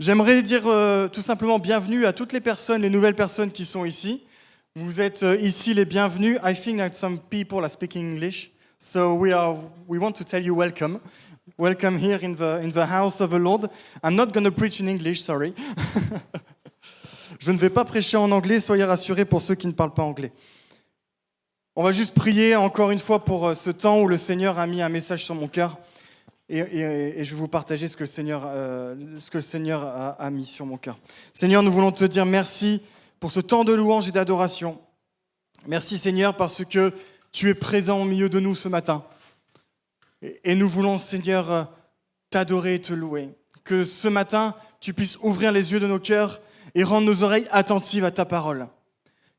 J'aimerais dire tout simplement bienvenue à toutes les personnes, les nouvelles personnes qui sont ici. Vous êtes ici les bienvenus. I think that some people are speaking English, so we want to tell you welcome. Welcome here in the house of the Lord. I'm not going to preach in English, sorry. Je ne vais pas prêcher en anglais, soyez rassurés pour ceux qui ne parlent pas anglais. On va juste prier encore une fois pour ce temps où le Seigneur a mis un message sur mon cœur. Et je vais vous partager ce que le Seigneur a mis sur mon cœur. Seigneur, nous voulons te dire merci pour ce temps de louange et d'adoration. Merci Seigneur parce que tu es présent au milieu de nous ce matin. Et nous voulons Seigneur t'adorer et te louer. Que ce matin, tu puisses ouvrir les yeux de nos cœurs et rendre nos oreilles attentives à ta parole.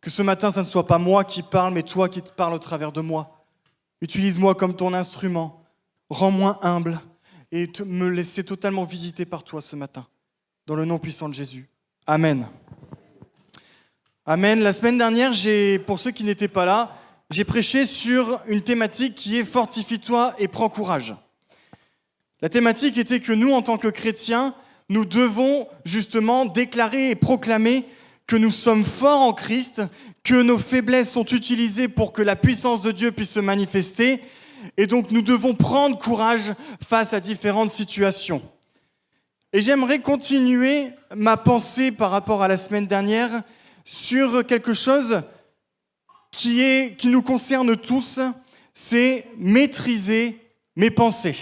Que ce matin, ça ne soit pas moi qui parle, mais toi qui te parles au travers de moi. Utilise-moi comme ton instrument. Rends-moi humble et me laisser totalement visiter par toi ce matin. Dans le nom puissant de Jésus. Amen. Amen. La semaine dernière, pour ceux qui n'étaient pas là, j'ai prêché sur une thématique qui est « Fortifie-toi et prends courage ». La thématique était que nous, en tant que chrétiens, nous devons justement déclarer et proclamer que nous sommes forts en Christ, que nos faiblesses sont utilisées pour que la puissance de Dieu puisse se manifester. Et donc, nous devons prendre courage face à différentes situations. Et j'aimerais continuer ma pensée par rapport à la semaine dernière sur quelque chose qui nous concerne tous, c'est maîtriser mes pensées.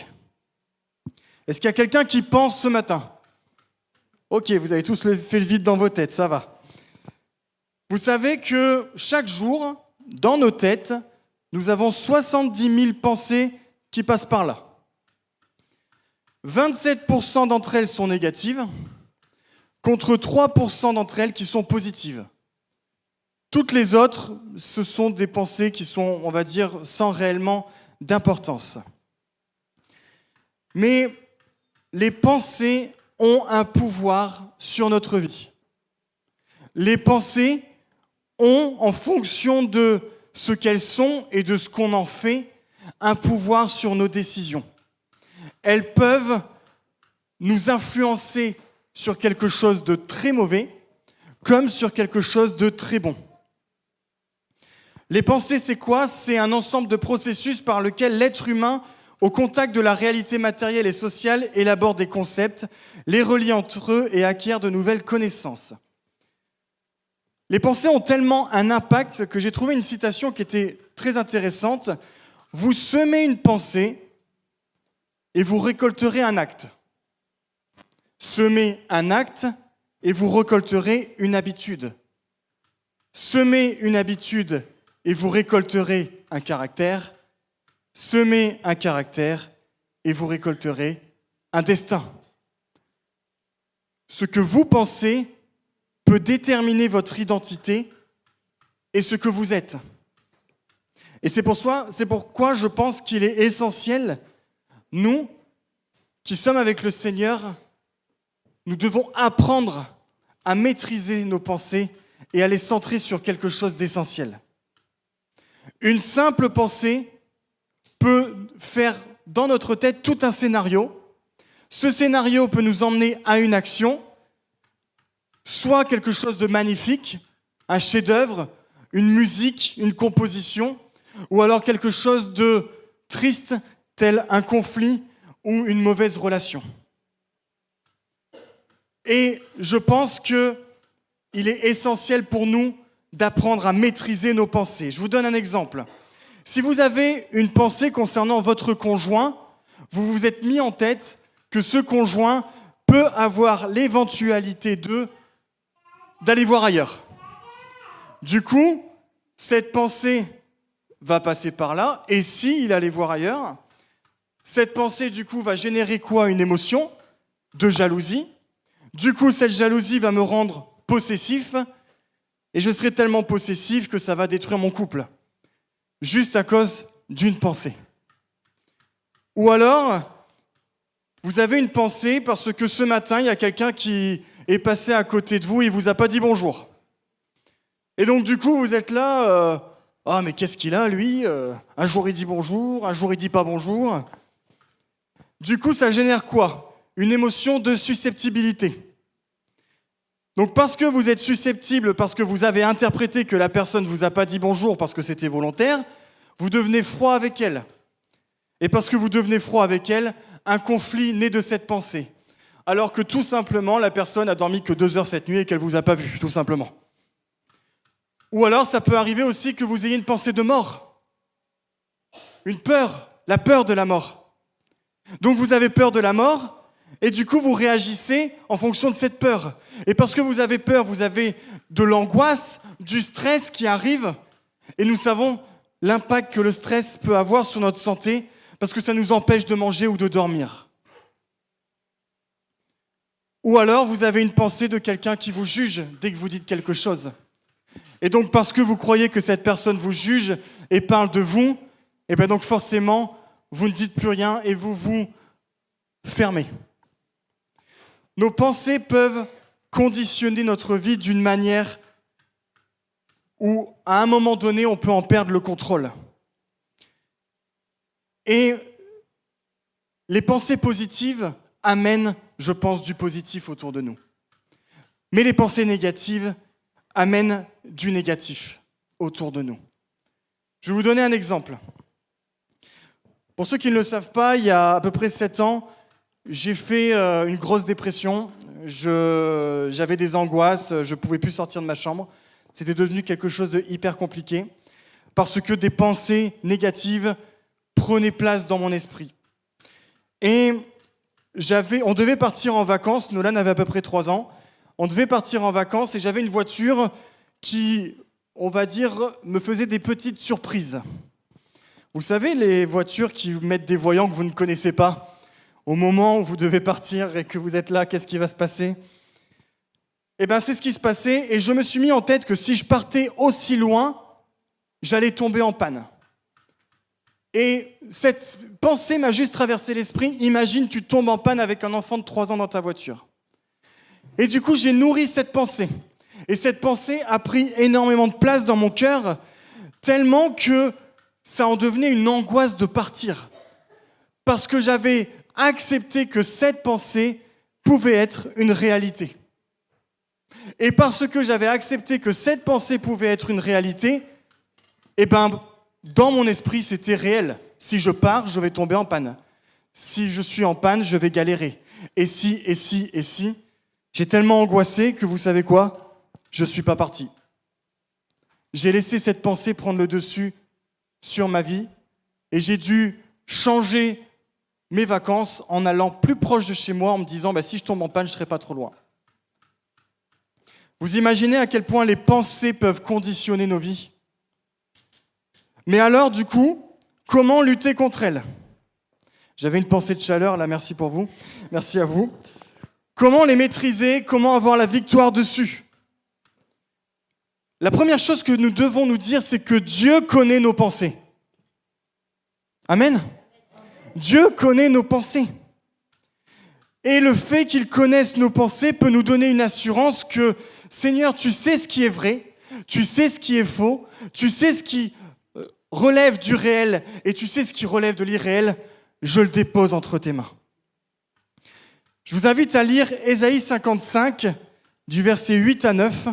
Est-ce qu'il y a quelqu'un qui pense ce matin ? Ok, vous avez tous fait le vide dans vos têtes, ça va. Vous savez que chaque jour, dans nos têtes, nous avons 70 000 pensées qui passent par là. 27% d'entre elles sont négatives, contre 3% d'entre elles qui sont positives. Toutes les autres, ce sont des pensées qui sont, on va dire, sans réellement d'importance. Mais les pensées ont un pouvoir sur notre vie. Les pensées ont, en fonction de ce qu'elles sont et de ce qu'on en fait, un pouvoir sur nos décisions. Elles peuvent nous influencer sur quelque chose de très mauvais, comme sur quelque chose de très bon. Les pensées, c'est quoi ? C'est un ensemble de processus par lequel l'être humain, au contact de la réalité matérielle et sociale, élabore des concepts, les relie entre eux et acquiert de nouvelles connaissances. Les pensées ont tellement un impact que j'ai trouvé une citation qui était très intéressante. Vous semez une pensée et vous récolterez un acte. Semez un acte et vous récolterez une habitude. Semez une habitude et vous récolterez un caractère. Semez un caractère et vous récolterez un destin. Ce que vous pensez peut déterminer votre identité et ce que vous êtes. Et c'est pourquoi je pense qu'il est essentiel, nous, qui sommes avec le Seigneur, nous devons apprendre à maîtriser nos pensées et à les centrer sur quelque chose d'essentiel. Une simple pensée peut faire dans notre tête tout un scénario. Ce scénario peut nous emmener à une action, soit quelque chose de magnifique, un chef-d'œuvre, une musique, une composition, ou alors quelque chose de triste, tel un conflit ou une mauvaise relation. Et je pense qu'il est essentiel pour nous d'apprendre à maîtriser nos pensées. Je vous donne un exemple. Si vous avez une pensée concernant votre conjoint, vous vous êtes mis en tête que ce conjoint peut avoir l'éventualité d'aller voir ailleurs. Du coup, cette pensée va passer par là, et s'il allait voir ailleurs, cette pensée, du coup, va générer quoi ? Une émotion de jalousie. Du coup, cette jalousie va me rendre possessif, et je serai tellement possessif que ça va détruire mon couple, juste à cause d'une pensée. Ou alors, vous avez une pensée parce que ce matin, il y a quelqu'un qui est passé à côté de vous et il ne vous a pas dit bonjour. Et donc, du coup, vous êtes là, ah, mais qu'est-ce qu'il a, lui ? Un jour, il dit bonjour, un jour, il dit pas bonjour. Du coup, ça génère quoi ? Une émotion de susceptibilité. Donc parce que vous êtes susceptible, parce que vous avez interprété que la personne ne vous a pas dit bonjour parce que c'était volontaire, vous devenez froid avec elle. Et parce que vous devenez froid avec elle, un conflit naît de cette pensée. Alors que tout simplement, la personne a dormi que 2 heures cette nuit et qu'elle ne vous a pas vu, tout simplement. Ou alors, ça peut arriver aussi que vous ayez une pensée de mort. Une peur, la peur de la mort. Donc vous avez peur de la mort, et du coup vous réagissez en fonction de cette peur. Et parce que vous avez peur, vous avez de l'angoisse, du stress qui arrive, et nous savons l'impact que le stress peut avoir sur notre santé, parce que ça nous empêche de manger ou de dormir. Ou alors vous avez une pensée de quelqu'un qui vous juge dès que vous dites quelque chose. Et donc parce que vous croyez que cette personne vous juge et parle de vous, et bien donc forcément, vous ne dites plus rien et vous vous fermez. Nos pensées peuvent conditionner notre vie d'une manière où, à un moment donné, on peut en perdre le contrôle. Et les pensées positives amènent, je pense, du positif autour de nous. Mais les pensées négatives amènent du négatif autour de nous. Je vais vous donner un exemple. Pour ceux qui ne le savent pas, il y a à peu près 7 ans, j'ai fait une grosse dépression. J'avais des angoisses, je ne pouvais plus sortir de ma chambre. C'était devenu quelque chose de hyper compliqué parce que des pensées négatives prenaient place dans mon esprit. Et on devait partir en vacances, Nolan avait à peu près 3 ans. On devait partir en vacances et j'avais une voiture qui, on va dire, me faisait des petites surprises. Vous savez, les voitures qui mettent des voyants que vous ne connaissez pas, au moment où vous devez partir et que vous êtes là, qu'est-ce qui va se passer ? Eh bien, c'est ce qui se passait et je me suis mis en tête que si je partais aussi loin, j'allais tomber en panne. Et cette pensée m'a juste traversé l'esprit. Imagine, tu tombes en panne avec un enfant de 3 ans dans ta voiture. Et du coup, j'ai nourri cette pensée. Et cette pensée a pris énormément de place dans mon cœur, tellement que ça en devenait une angoisse de partir. Parce que j'avais accepté que cette pensée pouvait être une réalité. Et parce que j'avais accepté que cette pensée pouvait être une réalité, eh ben, dans mon esprit, c'était réel. Si je pars, je vais tomber en panne. Si je suis en panne, je vais galérer. Et si, j'ai tellement angoissé que vous savez quoi ? Je ne suis pas parti. J'ai laissé cette pensée prendre le dessus sur ma vie et j'ai dû changer mes vacances en allant plus proche de chez moi en me disant si je tombe en panne, je ne serai pas trop loin. Vous imaginez à quel point les pensées peuvent conditionner nos vies ? Mais alors, du coup, comment lutter contre elles ? J'avais une pensée de chaleur, là, merci pour vous. Merci à vous. Comment les maîtriser ? Comment avoir la victoire dessus ? La première chose que nous devons nous dire, c'est que Dieu connaît nos pensées. Amen ? Dieu connaît nos pensées. Et le fait qu'il connaisse nos pensées peut nous donner une assurance que, Seigneur, tu sais ce qui est vrai, tu sais ce qui est faux, tu sais ce qui relève du réel et tu sais ce qui relève de l'irréel, je le dépose entre tes mains. Je vous invite à lire Ésaïe 55, du verset 8 à 9.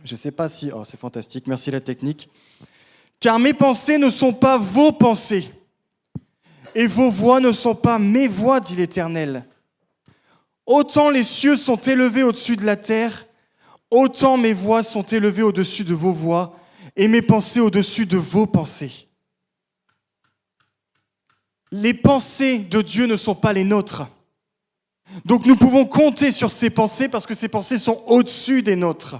Je ne sais pas si... Oh, c'est fantastique, merci la technique. « Car mes pensées ne sont pas vos pensées, et vos voix ne sont pas mes voix, dit l'Éternel. Autant les cieux sont élevés au-dessus de la terre, autant mes voix sont élevées au-dessus de vos voix, et mes pensées au-dessus de vos pensées. » Les pensées de Dieu ne sont pas les nôtres. Donc nous pouvons compter sur ces pensées parce que ces pensées sont au-dessus des nôtres.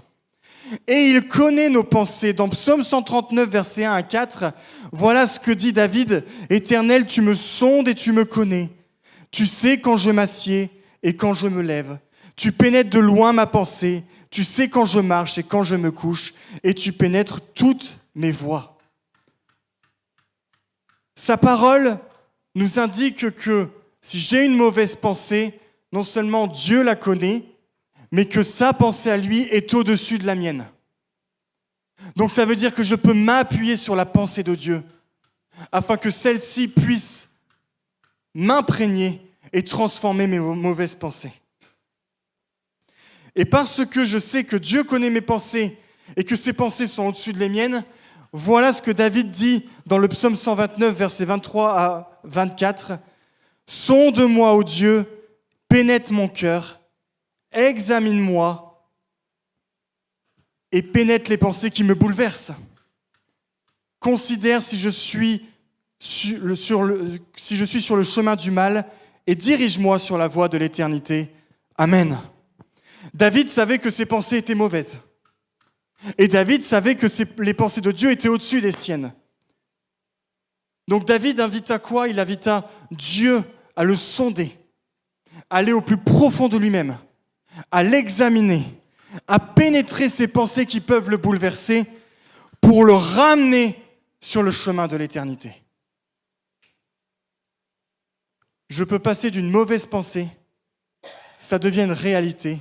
Et il connaît nos pensées. Dans Psaume 139, versets 1 à 4, voilà ce que dit David. « Éternel, tu me sondes et tu me connais. Tu sais quand je m'assieds et quand je me lève. Tu pénètres de loin ma pensée. Tu sais quand je marche et quand je me couche. Et tu pénètres toutes mes voies. » Sa parole nous indique que si j'ai une mauvaise pensée, non seulement Dieu la connaît, mais que sa pensée à lui est au-dessus de la mienne. Donc ça veut dire que je peux m'appuyer sur la pensée de Dieu afin que celle-ci puisse m'imprégner et transformer mes mauvaises pensées. Et parce que je sais que Dieu connaît mes pensées et que ses pensées sont au-dessus de les miennes, voilà ce que David dit dans le psaume 129, versets 23 à 24. « Sonde-moi, ô Dieu, pénètre mon cœur, examine-moi et pénètre les pensées qui me bouleversent. Considère si je suis sur le chemin du mal et dirige-moi sur la voie de l'éternité. Amen. » David savait que ses pensées étaient mauvaises. Et David savait que les pensées de Dieu étaient au-dessus des siennes. Donc David invita quoi? Il invita Dieu à le sonder, à aller au plus profond de lui-même, à l'examiner, à pénétrer ses pensées qui peuvent le bouleverser pour le ramener sur le chemin de l'éternité. Je peux passer d'une mauvaise pensée, ça devient une réalité,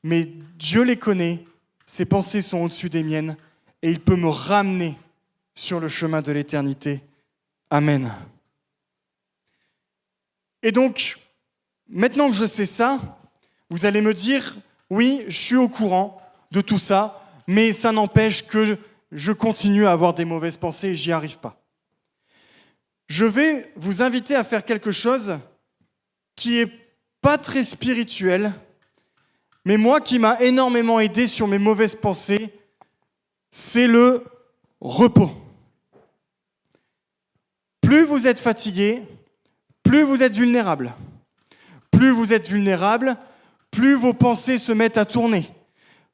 mais Dieu les connaît, ses pensées sont au-dessus des miennes, et il peut me ramener sur le chemin de l'éternité. Amen. Et donc, maintenant que je sais ça, vous allez me dire, oui, je suis au courant de tout ça, mais ça n'empêche que je continue à avoir des mauvaises pensées et j'y arrive pas. Je vais vous inviter à faire quelque chose qui est pas très spirituel, mais moi qui m'a énormément aidé sur mes mauvaises pensées, c'est le repos. Plus vous êtes fatigué, plus vous êtes vulnérable. Plus vous êtes vulnérable, plus vos pensées se mettent à tourner.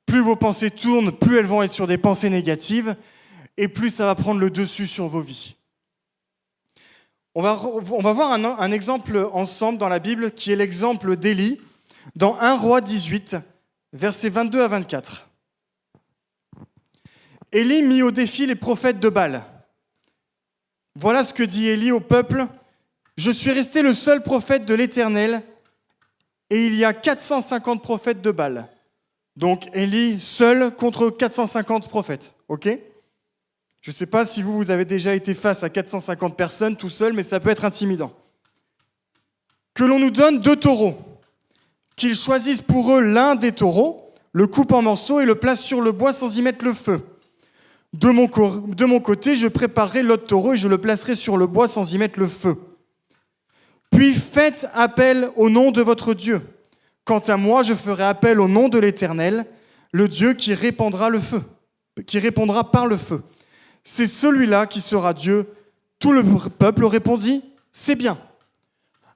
Plus vos pensées tournent, plus elles vont être sur des pensées négatives, et plus ça va prendre le dessus sur vos vies. On va voir un exemple ensemble dans la Bible, qui est l'exemple d'Élie, dans 1 Roi 18, versets 22 à 24. Élie mit au défi les prophètes de Baal. Voilà ce que dit Élie au peuple. « Je suis resté le seul prophète de l'Éternel, et il y a 450 prophètes de Baal. » Donc Élie seul contre 450 prophètes, ok ? Je ne sais pas si vous avez déjà été face à 450 personnes tout seul, mais ça peut être intimidant. « Que l'on nous donne 2 taureaux, qu'ils choisissent pour eux l'un des taureaux, le coupent en morceaux et le placent sur le bois sans y mettre le feu. De mon côté, je préparerai l'autre taureau et je le placerai sur le bois sans y mettre le feu. Puis faites appel au nom de votre Dieu. Quant à moi, je ferai appel au nom de l'Éternel, le Dieu qui répandra par le feu. C'est celui-là qui sera Dieu. » Tout le peuple répondit, « C'est bien. »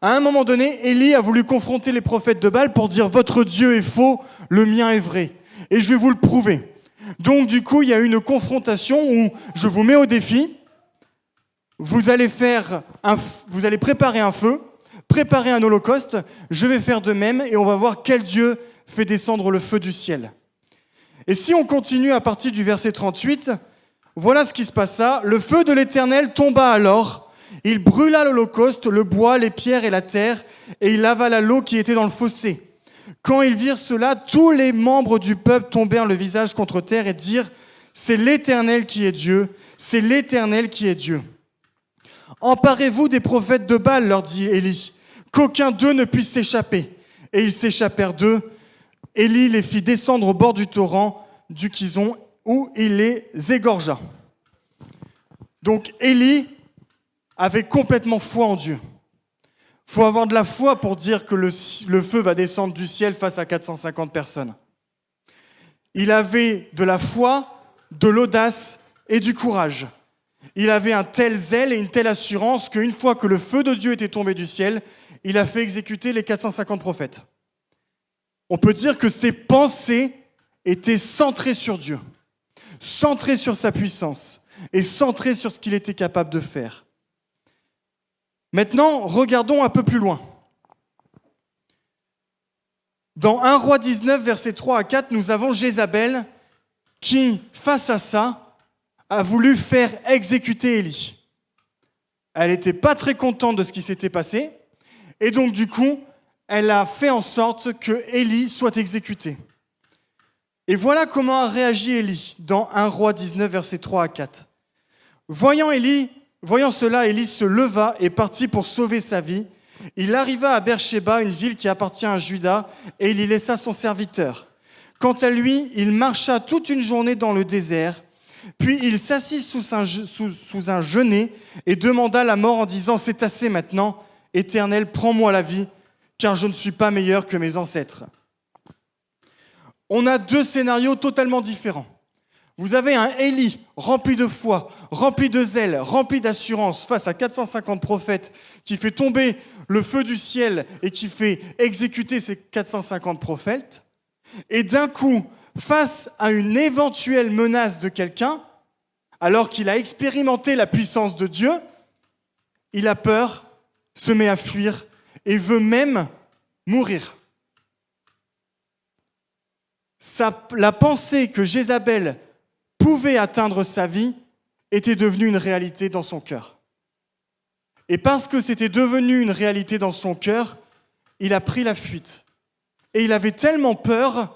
À un moment donné, Élie a voulu confronter les prophètes de Baal pour dire « Votre Dieu est faux, le mien est vrai. Et je vais vous le prouver. » Donc du coup, il y a eu une confrontation où je vous mets au défi. Vous allez préparer un feu, préparer un holocauste. Je vais faire de même et on va voir quel Dieu fait descendre le feu du ciel. Et si on continue à partir du verset 38, voilà ce qui se passa. Le feu de l'Éternel tomba alors. Il brûla l'holocauste, le bois, les pierres et la terre, et il avala l'eau qui était dans le fossé. Quand ils virent cela, tous les membres du peuple tombèrent le visage contre terre et dirent « C'est l'Éternel qui est Dieu, c'est l'Éternel qui est Dieu. » « Emparez-vous des prophètes de Baal, leur dit Élie, qu'aucun d'eux ne puisse s'échapper. » Et ils s'échappèrent d'eux. Élie les fit descendre au bord du torrent du Kison, où il les égorgea. Donc Élie avait complètement foi en Dieu. Il faut avoir de la foi pour dire que le feu va descendre du ciel face à 450 personnes. Il avait de la foi, de l'audace et du courage. Il avait un tel zèle et une telle assurance qu'une fois que le feu de Dieu était tombé du ciel, il a fait exécuter les 450 prophètes. On peut dire que ses pensées étaient centrées sur Dieu, centrées sur sa puissance et centrées sur ce qu'il était capable de faire. Maintenant, regardons un peu plus loin. Dans 1 Roi 19, versets 3 à 4, nous avons Jézabel qui, face à ça, a voulu faire exécuter Élie. Elle n'était pas très contente de ce qui s'était passé, et donc du coup, elle a fait en sorte que Élie soit exécuté. Et voilà comment a réagi Élie dans 1 Roi 19, versets 3 à 4. Voyant cela, Élie se leva et partit pour sauver sa vie. Il arriva à Beersheba, une ville qui appartient à Juda, et il y laissa son serviteur. Quant à lui, il marcha toute une journée dans le désert, puis il s'assit sous un genêt et demanda la mort en disant « C'est assez maintenant, Éternel, prends-moi la vie, car je ne suis pas meilleur que mes ancêtres. » On a deux scénarios totalement différents. Vous avez un Élie rempli de foi, rempli de zèle, rempli d'assurance face à 450 prophètes qui fait tomber le feu du ciel et qui fait exécuter ces 450 prophètes. Et d'un coup, face à une éventuelle menace de quelqu'un, alors qu'il a expérimenté la puissance de Dieu, il a peur, se met à fuir et veut même mourir. La pensée que Jézabel pouvait atteindre sa vie était devenue une réalité dans son cœur. Et parce que c'était devenu une réalité dans son cœur, il a pris la fuite. Et il avait tellement peur,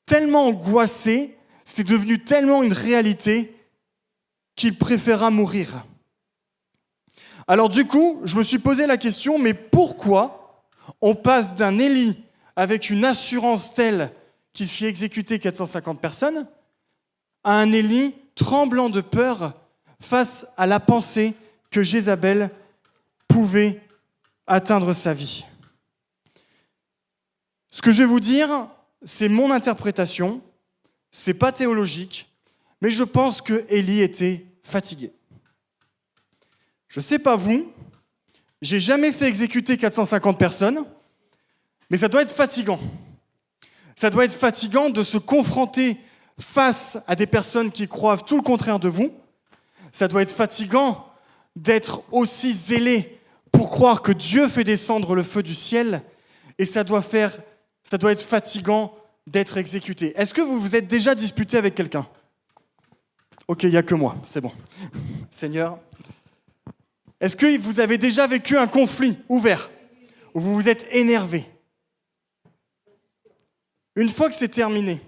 tellement angoissé, c'était devenu tellement une réalité qu'il préféra mourir. Alors du coup, je me suis posé la question, mais pourquoi on passe d'un Élie avec une assurance telle qu'il fit exécuter 450 personnes à un Élie tremblant de peur face à la pensée que Jézabel pouvait atteindre sa vie. Ce que je vais vous dire, c'est mon interprétation, c'est pas théologique, mais je pense que Élie était fatigué. Je sais pas vous, j'ai jamais fait exécuter 450 personnes, mais ça doit être fatigant. Ça doit être fatigant de se confronter face à des personnes qui croient tout le contraire de vous. Ça doit être fatigant d'être aussi zélé pour croire que Dieu fait descendre le feu du ciel. Et ça doit être fatigant d'être exécuté. Est-ce que vous vous êtes déjà disputé avec quelqu'un ? Ok, il n'y a que moi, c'est bon. Seigneur, est-ce que vous avez déjà vécu un conflit ouvert où vous vous êtes énervé ? Une fois que c'est terminé,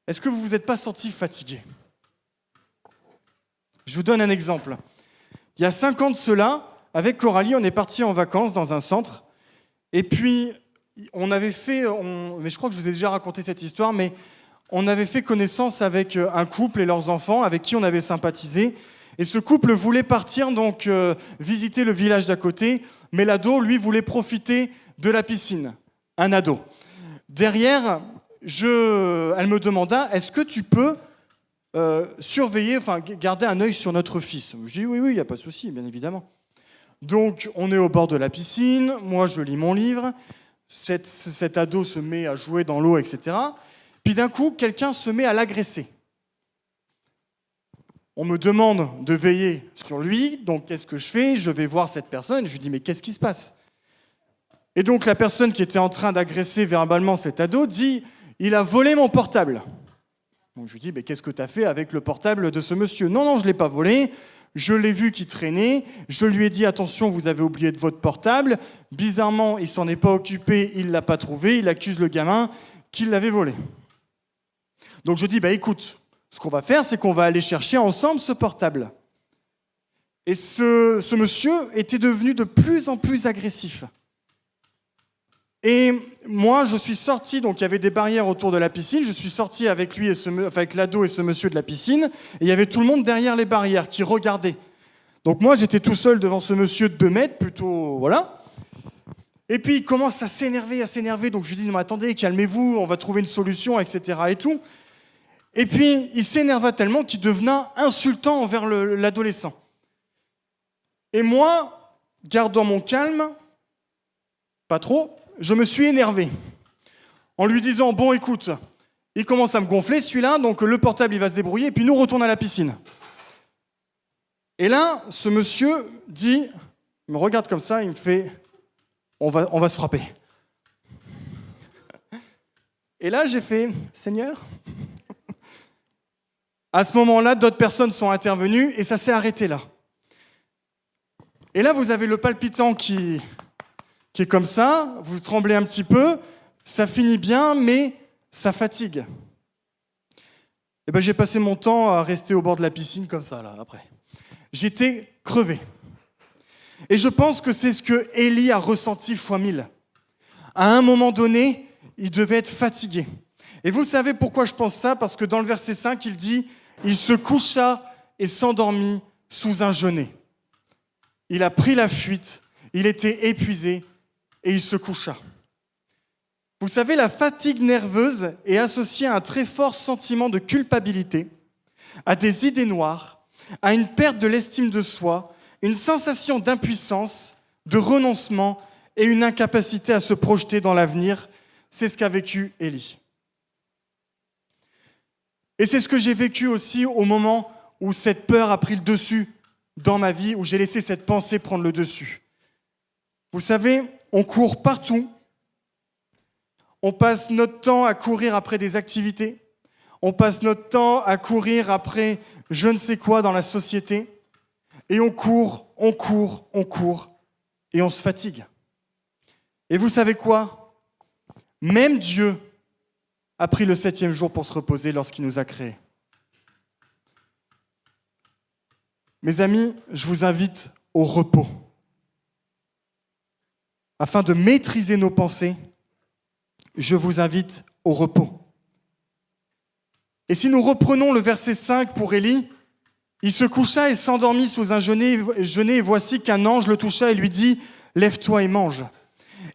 est-ce que vous ne vous êtes pas senti fatigué ? Je vous donne un exemple. Il y a 5 ans de cela, avec Coralie, on est parti en vacances dans un centre. Et puis, on avait fait, mais je crois que je vous ai déjà raconté cette histoire, mais on avait fait connaissance avec un couple et leurs enfants avec qui on avait sympathisé. Et ce couple voulait partir donc visiter le village d'à côté, mais l'ado, lui, voulait profiter de la piscine. Un ado. Derrière, elle me demanda, est-ce que tu peux surveiller, enfin garder un œil sur notre fils ? Je dis oui, il n'y a pas de souci, bien évidemment. Donc, on est au bord de la piscine, moi je lis mon livre, cet ado se met à jouer dans l'eau, etc. Puis d'un coup, quelqu'un se met à l'agresser. On me demande de veiller sur lui, donc qu'est-ce que je fais ? Je vais voir cette personne, je lui dis mais qu'est-ce qui se passe ? Et donc la personne qui était en train d'agresser verbalement cet ado dit « Il a volé mon portable ». Donc je lui dis « Mais qu'est-ce que tu as fait avec le portable de ce monsieur ?»« Non, je ne l'ai pas volé, je l'ai vu qu'il traînait, je lui ai dit « Attention, vous avez oublié de votre portable ». Bizarrement, il ne s'en est pas occupé, il ne l'a pas trouvé, il accuse le gamin qu'il l'avait volé. Donc je dis « Écoute, ce qu'on va faire, c'est qu'on va aller chercher ensemble ce portable ». Et ce monsieur était devenu de plus en plus agressif. Et moi, je suis sorti, donc il y avait des barrières autour de la piscine, je suis sorti avec lui, avec l'ado et ce monsieur de la piscine, et il y avait tout le monde derrière les barrières qui regardait. Donc moi, j'étais tout seul devant ce monsieur de 2 mètres, plutôt, voilà. Et puis il commence à s'énerver, donc je lui dis, non mais attendez, calmez-vous, on va trouver une solution, etc. et tout. Et puis il s'énerva tellement qu'il devint insultant envers l'adolescent. Et moi, gardant mon calme, pas trop, je me suis énervé en lui disant « Bon, écoute, il commence à me gonfler, celui-là, donc le portable, il va se débrouiller, et puis nous, on retourne à la piscine. » Et là, ce monsieur dit, il me regarde comme ça, il me fait « On va se frapper. » Et là, j'ai fait « Seigneur ?» À ce moment-là, d'autres personnes sont intervenues, et ça s'est arrêté là. Et là, vous avez le palpitant qui est comme ça, vous tremblez un petit peu, ça finit bien, mais ça fatigue. Et ben, j'ai passé mon temps à rester au bord de la piscine comme ça, là, après. J'étais crevé. Et je pense que c'est ce que Élie a ressenti fois 1000. À un moment donné, il devait être fatigué. Et vous savez pourquoi je pense ça? Parce que dans le verset 5, il dit « Il se coucha et s'endormit sous un genêt. » Il a pris la fuite, il était épuisé et il se coucha. Vous savez, la fatigue nerveuse est associée à un très fort sentiment de culpabilité, à des idées noires, à une perte de l'estime de soi, une sensation d'impuissance, de renoncement et une incapacité à se projeter dans l'avenir. C'est ce qu'a vécu Élie. Et c'est ce que j'ai vécu aussi au moment où cette peur a pris le dessus dans ma vie, où j'ai laissé cette pensée prendre le dessus. Vous savez, on court partout. On passe notre temps à courir après des activités. On passe notre temps à courir après je ne sais quoi dans la société. Et on court, et on se fatigue. Et vous savez quoi? Même Dieu a pris le 7e jour pour se reposer lorsqu'il nous a créés. Mes amis, je vous invite au repos. Afin de maîtriser nos pensées, je vous invite au repos. Et si nous reprenons le verset 5 pour Élie, il se coucha et s'endormit sous un genêt, et voici qu'un ange le toucha et lui dit « Lève-toi et mange ».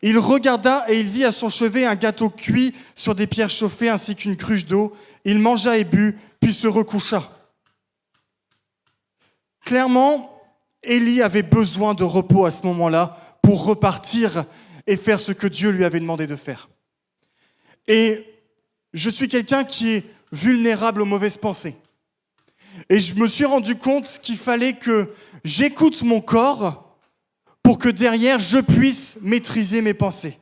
Il regarda et il vit à son chevet un gâteau cuit sur des pierres chauffées ainsi qu'une cruche d'eau. Il mangea et but, puis se recoucha. Clairement, Élie avait besoin de repos à ce moment-là pour repartir et faire ce que Dieu lui avait demandé de faire. Et je suis quelqu'un qui est vulnérable aux mauvaises pensées. Et je me suis rendu compte qu'il fallait que j'écoute mon corps pour que derrière, je puisse maîtriser mes pensées.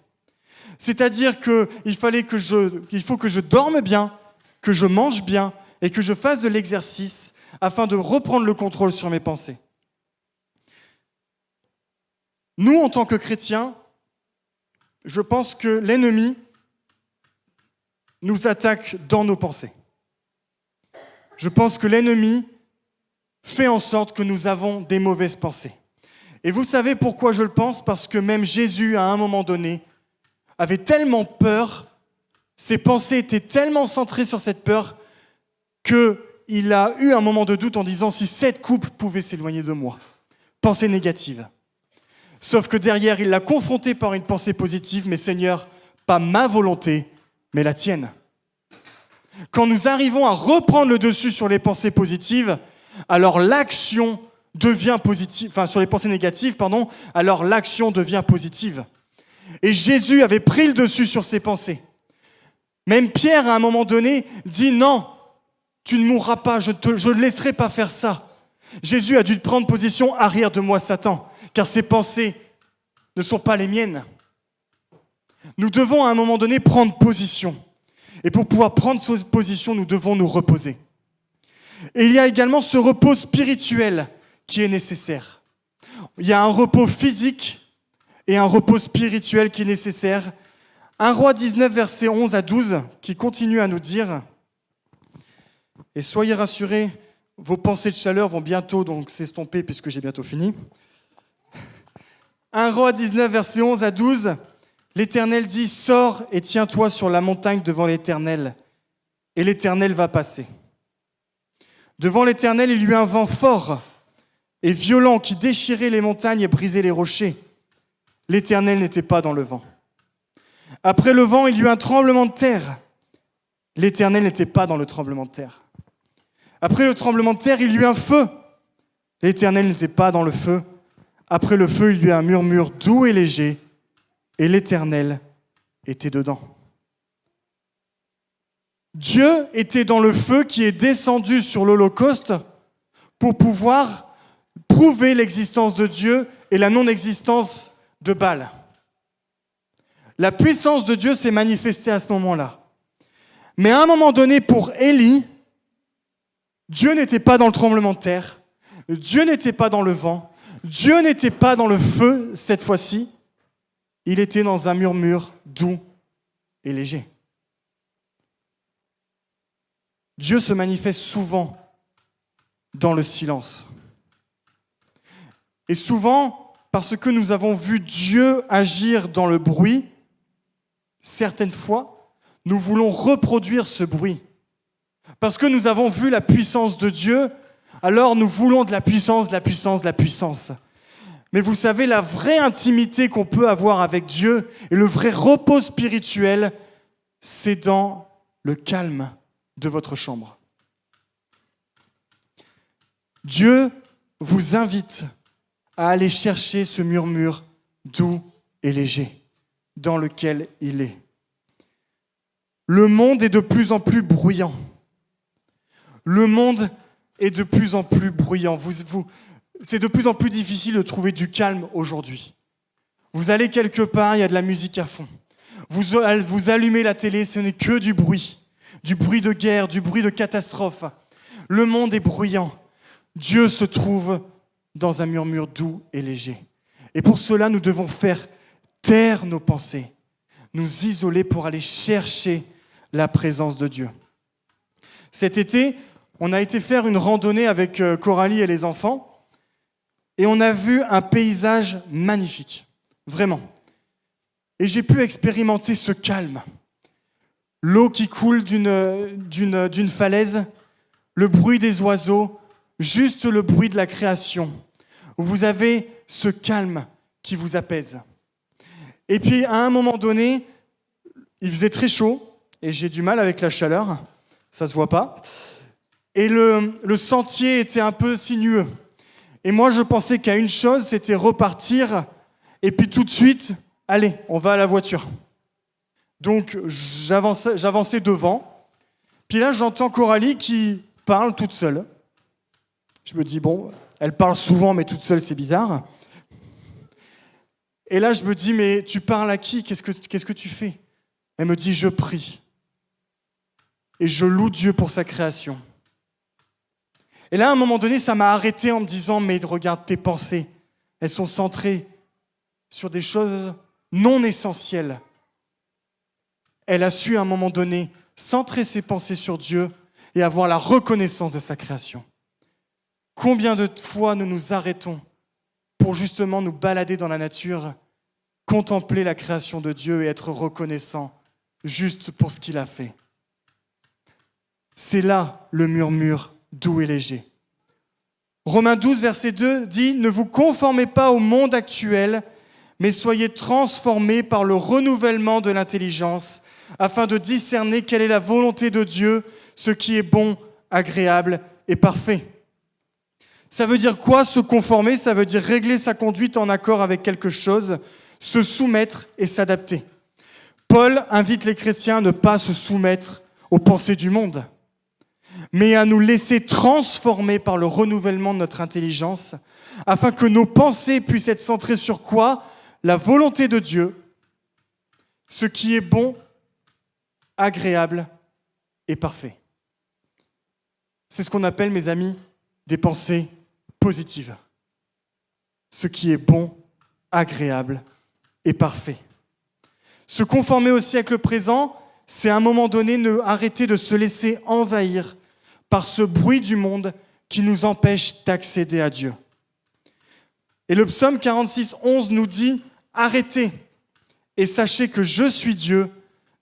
C'est-à-dire qu'il faut que je dorme bien, que je mange bien et que je fasse de l'exercice afin de reprendre le contrôle sur mes pensées. Nous, en tant que chrétiens, je pense que l'ennemi nous attaque dans nos pensées. Je pense que l'ennemi fait en sorte que nous avons des mauvaises pensées. Et vous savez pourquoi je le pense? Parce que même Jésus, à un moment donné, avait tellement peur, ses pensées étaient tellement centrées sur cette peur, qu'il a eu un moment de doute en disant « si cette coupe pouvait s'éloigner de moi ». Pensée négative. Sauf que derrière, il l'a confronté par une pensée positive « mais Seigneur, pas ma volonté, mais la tienne ». Quand nous arrivons à reprendre le dessus sur les pensées positives, alors l'action devient positive, enfin sur les pensées négatives, pardon, alors l'action devient positive. Et Jésus avait pris le dessus sur ses pensées. Même Pierre, à un moment donné, dit non, tu ne mourras pas, je ne laisserai pas faire ça. Jésus a dû prendre position arrière de moi, Satan, car ses pensées ne sont pas les miennes. Nous devons à un moment donné prendre position. Et pour pouvoir prendre cette position, nous devons nous reposer. Et il y a également ce repos spirituel qui est nécessaire. Il y a un repos physique et un repos spirituel qui est nécessaire. 1 Roi 19, versets 11 à 12, qui continue à nous dire « Et soyez rassurés, vos pensées de chaleur vont bientôt donc s'estomper puisque j'ai bientôt fini. » 1 Roi 19, versets 11 à 12, l'Éternel dit « Sors et tiens-toi sur la montagne devant l'Éternel, et l'Éternel va passer. » Devant l'Éternel, il y eut un vent fort et violent qui déchirait les montagnes et brisait les rochers. L'Éternel n'était pas dans le vent. Après le vent, il y eut un tremblement de terre. L'Éternel n'était pas dans le tremblement de terre. Après le tremblement de terre, il y eut un feu. L'Éternel n'était pas dans le feu. Après le feu, il y eut un murmure doux et léger, et l'Éternel était dedans. Dieu était dans le feu qui est descendu sur l'Holocauste pour pouvoir prouver l'existence de Dieu et la non-existence de Baal. La puissance de Dieu s'est manifestée à ce moment-là. Mais à un moment donné, pour Élie, Dieu n'était pas dans le tremblement de terre, Dieu n'était pas dans le vent, Dieu n'était pas dans le feu cette fois-ci, il était dans un murmure doux et léger. Dieu se manifeste souvent dans le silence. Et souvent, parce que nous avons vu Dieu agir dans le bruit, certaines fois, nous voulons reproduire ce bruit. Parce que nous avons vu la puissance de Dieu, alors nous voulons de la puissance, de la puissance, de la puissance. Mais vous savez, la vraie intimité qu'on peut avoir avec Dieu et le vrai repos spirituel, c'est dans le calme de votre chambre. Dieu vous invite à aller chercher ce murmure doux et léger dans lequel il est. Le monde est de plus en plus bruyant. Le monde est de plus en plus bruyant. C'est de plus en plus difficile de trouver du calme aujourd'hui. Vous allez quelque part, il y a de la musique à fond. Vous allumez la télé, ce n'est que du bruit de guerre, du bruit de catastrophe. Le monde est bruyant. Dieu se trouve dans un murmure doux et léger. Et pour cela, nous devons faire taire nos pensées, nous isoler pour aller chercher la présence de Dieu. Cet été, on a été faire une randonnée avec Coralie et les enfants et on a vu un paysage magnifique, vraiment. Et j'ai pu expérimenter ce calme. L'eau qui coule d'une falaise, le bruit des oiseaux, juste le bruit de la création. Vous avez ce calme qui vous apaise. Et puis, à un moment donné, il faisait très chaud, et j'ai du mal avec la chaleur, ça se voit pas. Et le sentier était un peu sinueux. Et moi, je pensais qu'à une chose, c'était repartir, et puis tout de suite, allez, on va à la voiture. Donc, j'avançais devant. Puis là, j'entends Coralie qui parle toute seule. Je me dis, bon, elle parle souvent, mais toute seule, c'est bizarre. Et là, je me dis, mais tu parles à qui ? Qu'est-ce que tu fais ? Elle me dit, je prie. Et je loue Dieu pour sa création. Et là, à un moment donné, ça m'a arrêté en me disant, mais regarde tes pensées. Elles sont centrées sur des choses non essentielles. Elle a su, à un moment donné, centrer ses pensées sur Dieu et avoir la reconnaissance de sa création. Combien de fois nous nous arrêtons pour justement nous balader dans la nature, contempler la création de Dieu et être reconnaissant juste pour ce qu'il a fait. C'est là le murmure doux et léger. Romains 12, verset 2 dit « Ne vous conformez pas au monde actuel, mais soyez transformés par le renouvellement de l'intelligence, afin de discerner quelle est la volonté de Dieu, ce qui est bon, agréable et parfait. » Ça veut dire quoi, se conformer ? Ça veut dire régler sa conduite en accord avec quelque chose, se soumettre et s'adapter. Paul invite les chrétiens à ne pas se soumettre aux pensées du monde, mais à nous laisser transformer par le renouvellement de notre intelligence, afin que nos pensées puissent être centrées sur quoi ? La volonté de Dieu, ce qui est bon, agréable et parfait. C'est ce qu'on appelle, mes amis, des pensées positives. Ce qui est bon, agréable et parfait. Se conformer au siècle présent, c'est à un moment donné arrêter de se laisser envahir par ce bruit du monde qui nous empêche d'accéder à Dieu. Et le psaume 46, 11 nous dit « Arrêtez et sachez que je suis Dieu,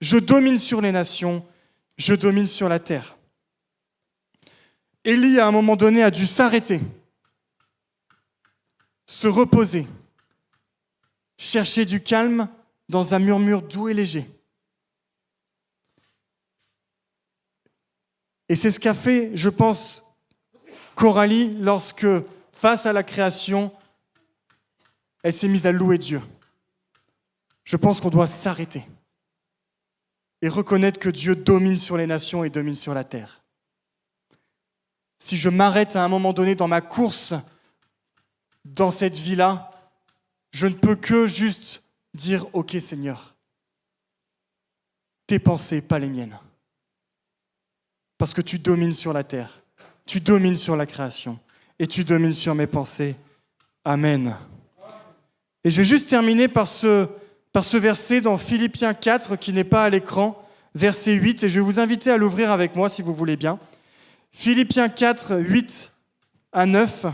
je domine sur les nations, je domine sur la terre. » Élie, à un moment donné, a dû s'arrêter, se reposer, chercher du calme dans un murmure doux et léger. Et c'est ce qu'a fait, je pense, Coralie lorsque, face à la création, elle s'est mise à louer Dieu. Je pense qu'on doit s'arrêter et reconnaître que Dieu domine sur les nations et domine sur la terre. Si je m'arrête à un moment donné dans ma course, dans cette vie-là, je ne peux que juste dire « Ok Seigneur, tes pensées, pas les miennes. » Parce que tu domines sur la terre, tu domines sur la création et tu domines sur mes pensées. Amen. Et je vais juste terminer par ce verset dans Philippiens 4 qui n'est pas à l'écran, verset 8, et je vais vous inviter à l'ouvrir avec moi si vous voulez bien. Philippiens 4, 8 à 9.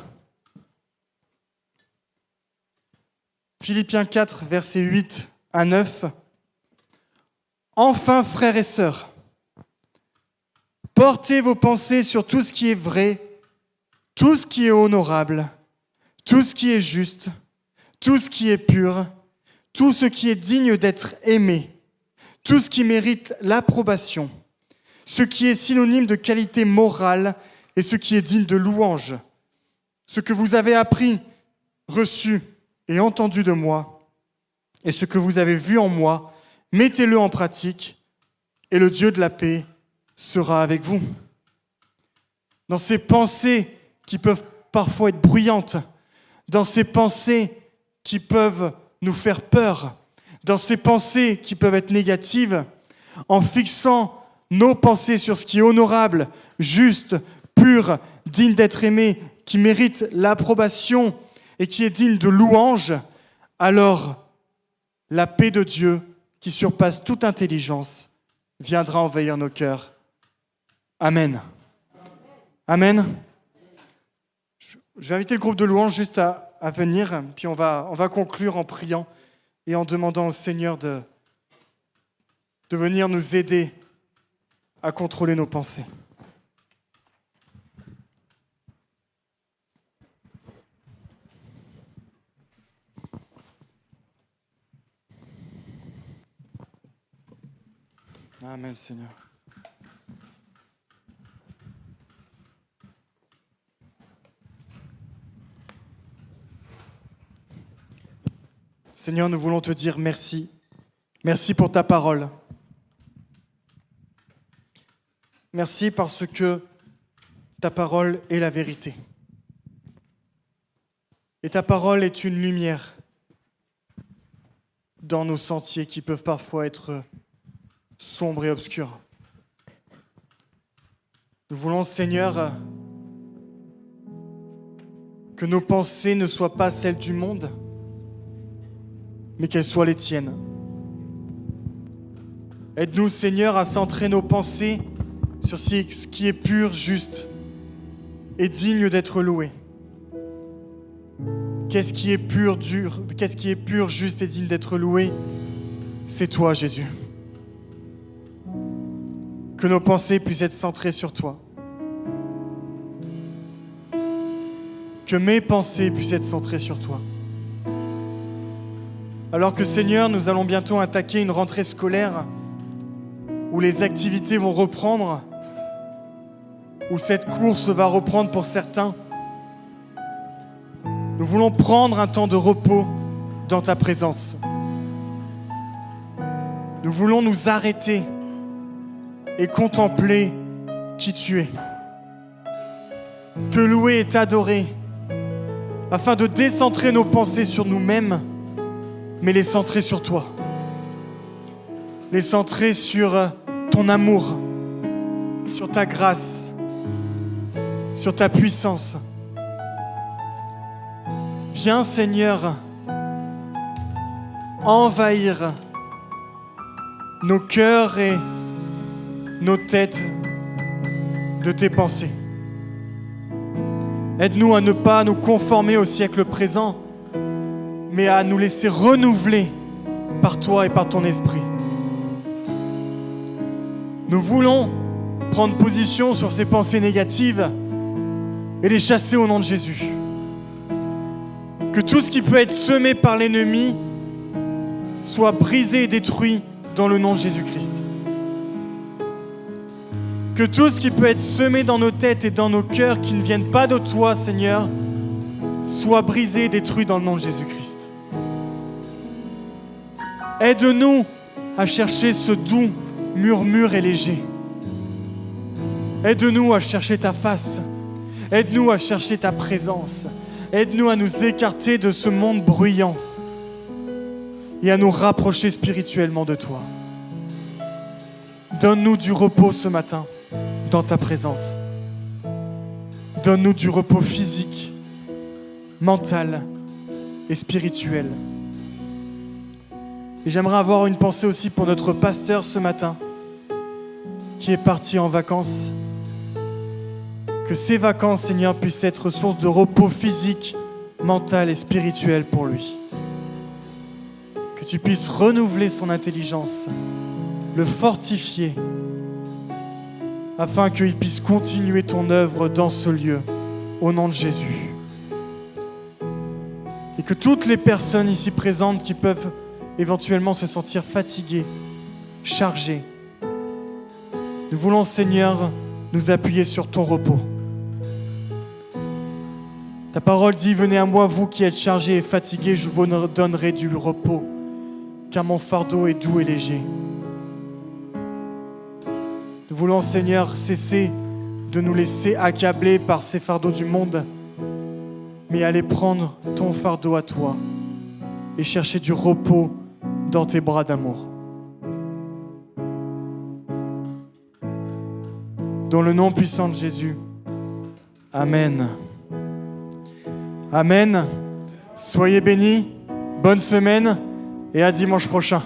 Philippiens 4, versets 8 à 9. Enfin, frères et sœurs, portez vos pensées sur tout ce qui est vrai, tout ce qui est honorable, tout ce qui est juste, tout ce qui est pur, tout ce qui est digne d'être aimé, tout ce qui mérite l'approbation, ce qui est synonyme de qualité morale et ce qui est digne de louange. Ce que vous avez appris, reçu et entendu de moi, et ce que vous avez vu en moi, mettez-le en pratique, et le Dieu de la paix sera avec vous. Dans ces pensées qui peuvent parfois être bruyantes, dans ces pensées qui peuvent nous faire peur, dans ces pensées qui peuvent être négatives, en fixant nos pensées sur ce qui est honorable, juste, pur, digne d'être aimé, qui mérite l'approbation et qui est digne de louange, alors la paix de Dieu, qui surpasse toute intelligence, viendra envahir nos cœurs. Amen. Amen. Je vais inviter le groupe de louange juste à venir, puis on va conclure en priant et en demandant au Seigneur de venir nous aider à contrôler nos pensées. Amen, Seigneur. Seigneur, nous voulons te dire merci. Merci pour ta parole. Merci parce que ta parole est la vérité. Et ta parole est une lumière dans nos sentiers qui peuvent parfois être sombres et obscurs. Nous voulons, Seigneur, que nos pensées ne soient pas celles du monde, mais qu'elles soient les tiennes. Aide-nous, Seigneur, à centrer nos pensées sur ce qui est pur, juste et digne d'être loué. Qu'est-ce qui est pur, juste et digne d'être loué? C'est toi, Jésus. Que nos pensées puissent être centrées sur toi. Que mes pensées puissent être centrées sur toi. Alors que, Seigneur, nous allons bientôt attaquer une rentrée scolaire où les activités vont reprendre, où cette course va reprendre pour certains, nous voulons prendre un temps de repos dans ta présence. Nous voulons nous arrêter et contempler qui tu es. Te louer et t'adorer, afin de décentrer nos pensées sur nous-mêmes, mais les centrer sur toi. Les centrer sur ton amour, sur ta grâce, sur ta puissance. Viens, Seigneur, envahir nos cœurs et nos têtes de tes pensées. Aide-nous à ne pas nous conformer au siècle présent, mais à nous laisser renouveler par toi et par ton esprit. Nous voulons prendre position sur ces pensées négatives et les chasser au nom de Jésus. Que tout ce qui peut être semé par l'ennemi soit brisé et détruit dans le nom de Jésus-Christ. Que tout ce qui peut être semé dans nos têtes et dans nos cœurs qui ne viennent pas de toi, Seigneur, soit brisé et détruit dans le nom de Jésus-Christ. Aide-nous à chercher ce doux murmure et léger. Aide-nous à chercher ta face. Aide-nous à chercher ta présence. Aide-nous à nous écarter de ce monde bruyant et à nous rapprocher spirituellement de toi. Donne-nous du repos ce matin dans ta présence. Donne-nous du repos physique, mental et spirituel. Et j'aimerais avoir une pensée aussi pour notre pasteur ce matin qui est parti en vacances. Que ces vacances, Seigneur, puissent être source de repos physique, mental et spirituel pour lui. que tu puisses renouveler son intelligence, le fortifier, afin qu'il puisse continuer ton œuvre dans ce lieu, au nom de Jésus. Et que toutes les personnes ici présentes qui peuvent éventuellement se sentir fatiguées, chargées, nous voulons, Seigneur, nous appuyer sur ton repos. Ta parole dit, venez à moi, vous qui êtes chargés et fatigués, je vous donnerai du repos, car mon fardeau est doux et léger. Nous voulons, Seigneur, cesser de nous laisser accabler par ces fardeaux du monde, mais aller prendre ton fardeau à toi et chercher du repos dans tes bras d'amour. Dans le nom puissant de Jésus. Amen. Amen. Soyez bénis, bonne semaine et à dimanche prochain.